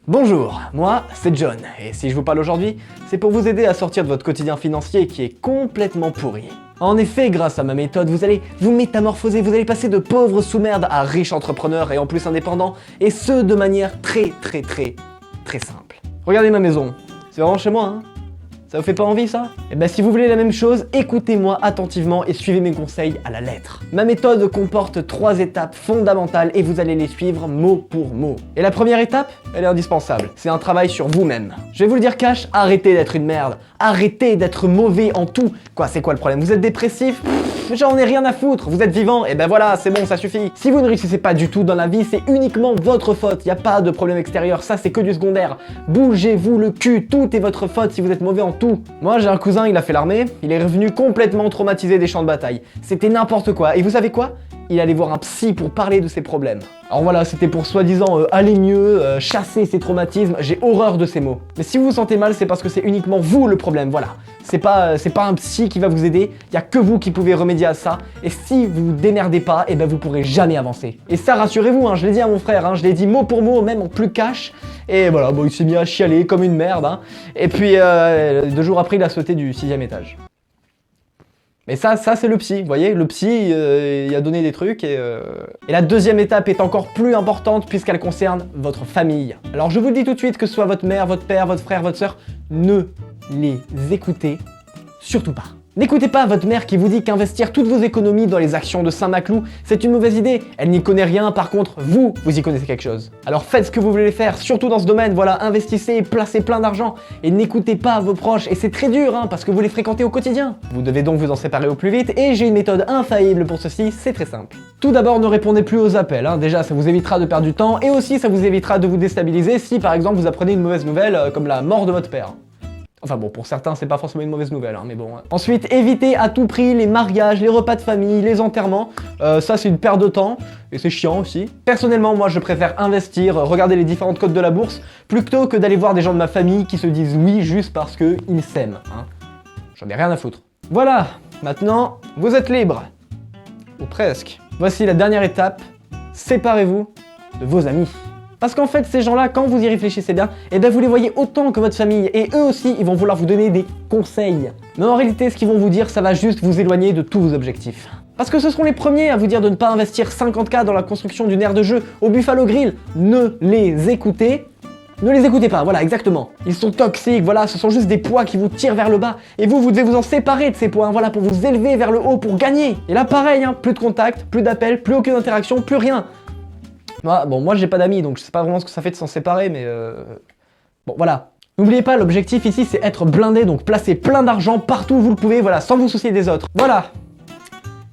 Bonjour, moi c'est John, et si je vous parle aujourd'hui, c'est pour vous aider à sortir de votre quotidien financier qui est complètement pourri. En effet, grâce à ma méthode, vous allez vous métamorphoser, vous allez passer de pauvres sous-merdes à riches entrepreneurs et en plus indépendants, et ce de manière très simple. Regardez ma maison, c'est vraiment chez moi, hein? Ça vous fait pas envie ça? Eh ben si vous voulez la même chose, écoutez-moi attentivement et suivez mes conseils à la lettre. Ma méthode comporte 3 étapes fondamentales et vous allez les suivre mot pour mot. Et la première étape, elle est indispensable, c'est un travail sur vous-même. Je vais vous le dire cash, arrêtez d'être une merde, arrêtez d'être mauvais en tout. Quoi, c'est quoi le problème? Vous êtes dépressif? J'en ai rien à foutre, vous êtes vivant, et ben voilà, c'est bon, ça suffit. Si vous ne réussissez pas du tout dans la vie, c'est uniquement votre faute, y a pas de problème extérieur, ça c'est que du secondaire. Bougez-vous le cul, tout est votre faute si vous êtes mauvais en tout. Moi j'ai un cousin, il a fait l'armée, il est revenu complètement traumatisé des champs de bataille. C'était n'importe quoi, et vous savez quoi? Il allait voir un psy pour parler de ses problèmes. Alors voilà, c'était pour soi-disant aller mieux, chasser ses traumatismes, j'ai horreur de ces mots. Mais si vous vous sentez mal, c'est parce que c'est uniquement vous le problème, voilà. C'est pas un psy qui va vous aider, il y a que vous qui pouvez remédier à ça, et si vous vous démerdez pas, et ben vous pourrez jamais avancer. Et ça, rassurez-vous, hein, je l'ai dit à mon frère, hein, je l'ai dit mot pour mot, même en plus cash, et voilà, bon, il s'est mis à chialer comme une merde, hein. Et puis 2 jours après, il a sauté du 6e étage. Mais ça c'est le psy, vous voyez, le psy, il a donné des trucs et la deuxième étape est encore plus importante puisqu'elle concerne votre famille. Alors je vous le dis tout de suite, que ce soit votre mère, votre père, votre frère, votre soeur, ne les écoutez surtout pas. N'écoutez pas votre mère qui vous dit qu'investir toutes vos économies dans les actions de Saint-Maclou, c'est une mauvaise idée. Elle n'y connaît rien, par contre, vous y connaissez quelque chose. Alors faites ce que vous voulez faire, surtout dans ce domaine, voilà, investissez, placez plein d'argent, et n'écoutez pas vos proches, et c'est très dur, hein, parce que vous les fréquentez au quotidien. Vous devez donc vous en séparer au plus vite, et j'ai une méthode infaillible pour ceci, c'est très simple. Tout d'abord, ne répondez plus aux appels, hein. Déjà ça vous évitera de perdre du temps, et aussi ça vous évitera de vous déstabiliser si par exemple vous apprenez une mauvaise nouvelle, comme la mort de votre père. Enfin bon, pour certains, c'est pas forcément une mauvaise nouvelle, hein, mais bon. Ensuite, évitez à tout prix les mariages, les repas de famille, les enterrements. Ça, c'est une perte de temps, et c'est chiant aussi. Personnellement, moi, je préfère investir, regarder les différentes cotes de la bourse, plutôt que d'aller voir des gens de ma famille qui se disent oui juste parce qu'ils s'aiment. Hein. J'en ai rien à foutre. Voilà, maintenant, vous êtes libre. Ou presque. Voici la dernière étape, séparez-vous de vos amis. Parce qu'en fait, ces gens-là, quand vous y réfléchissez bien, eh ben vous les voyez autant que votre famille, et eux aussi, ils vont vouloir vous donner des conseils. Mais en réalité, ce qu'ils vont vous dire, ça va juste vous éloigner de tous vos objectifs. Parce que ce seront les premiers à vous dire de ne pas investir 50K dans la construction d'une aire de jeu au Buffalo Grill. Ne les écoutez pas, voilà, exactement. Ils sont toxiques, voilà, ce sont juste des poids qui vous tirent vers le bas. Et vous devez vous en séparer de ces poids, hein, voilà, pour vous élever vers le haut, pour gagner. Et là, pareil, hein, plus de contact, plus d'appels, plus aucune interaction, plus rien. Bon, moi j'ai pas d'amis, donc je sais pas vraiment ce que ça fait de s'en séparer, mais bon, voilà. N'oubliez pas, l'objectif ici, c'est être blindé, donc placer plein d'argent partout où vous le pouvez, voilà, sans vous soucier des autres. Voilà.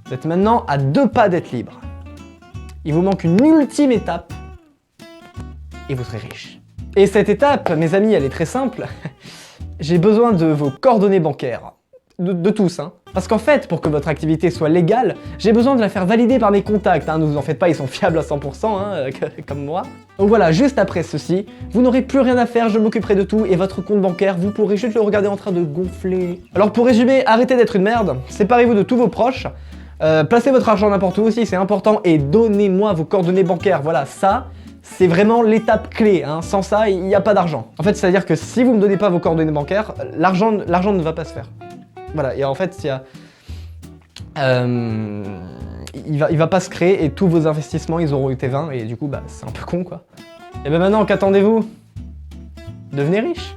Vous êtes maintenant à 2 pas d'être libre. Il vous manque une ultime étape, et vous serez riche. Et cette étape, mes amis, elle est très simple. J'ai besoin de vos coordonnées bancaires. De tous, hein. Parce qu'en fait, pour que votre activité soit légale, j'ai besoin de la faire valider par mes contacts, hein. Ne vous en faites pas, ils sont fiables à 100%, hein, comme moi. Donc voilà, juste après ceci, vous n'aurez plus rien à faire, je m'occuperai de tout, et votre compte bancaire, vous pourrez juste le regarder en train de gonfler. Alors pour résumer, arrêtez d'être une merde, séparez-vous de tous vos proches, placez votre argent n'importe où aussi, c'est important, et donnez-moi vos coordonnées bancaires, voilà, ça, c'est vraiment l'étape clé, hein. Sans ça, il n'y a pas d'argent. En fait, c'est-à-dire que si vous ne me donnez pas vos coordonnées bancaires, l'argent ne va pas se faire. Voilà, et en fait, il va pas se créer et tous vos investissements, ils auront été vains et du coup, bah, c'est un peu con, quoi. Et ben maintenant, qu'attendez-vous? Devenez riche.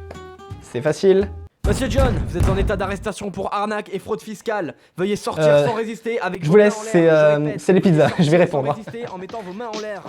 C'est facile. Monsieur John, vous êtes en état d'arrestation pour arnaque et fraude fiscale. Veuillez sortir sans résister avec je vous laisse, c'est les pizzas, je vais répondre. Sans résister en mettant vos mains en l'air.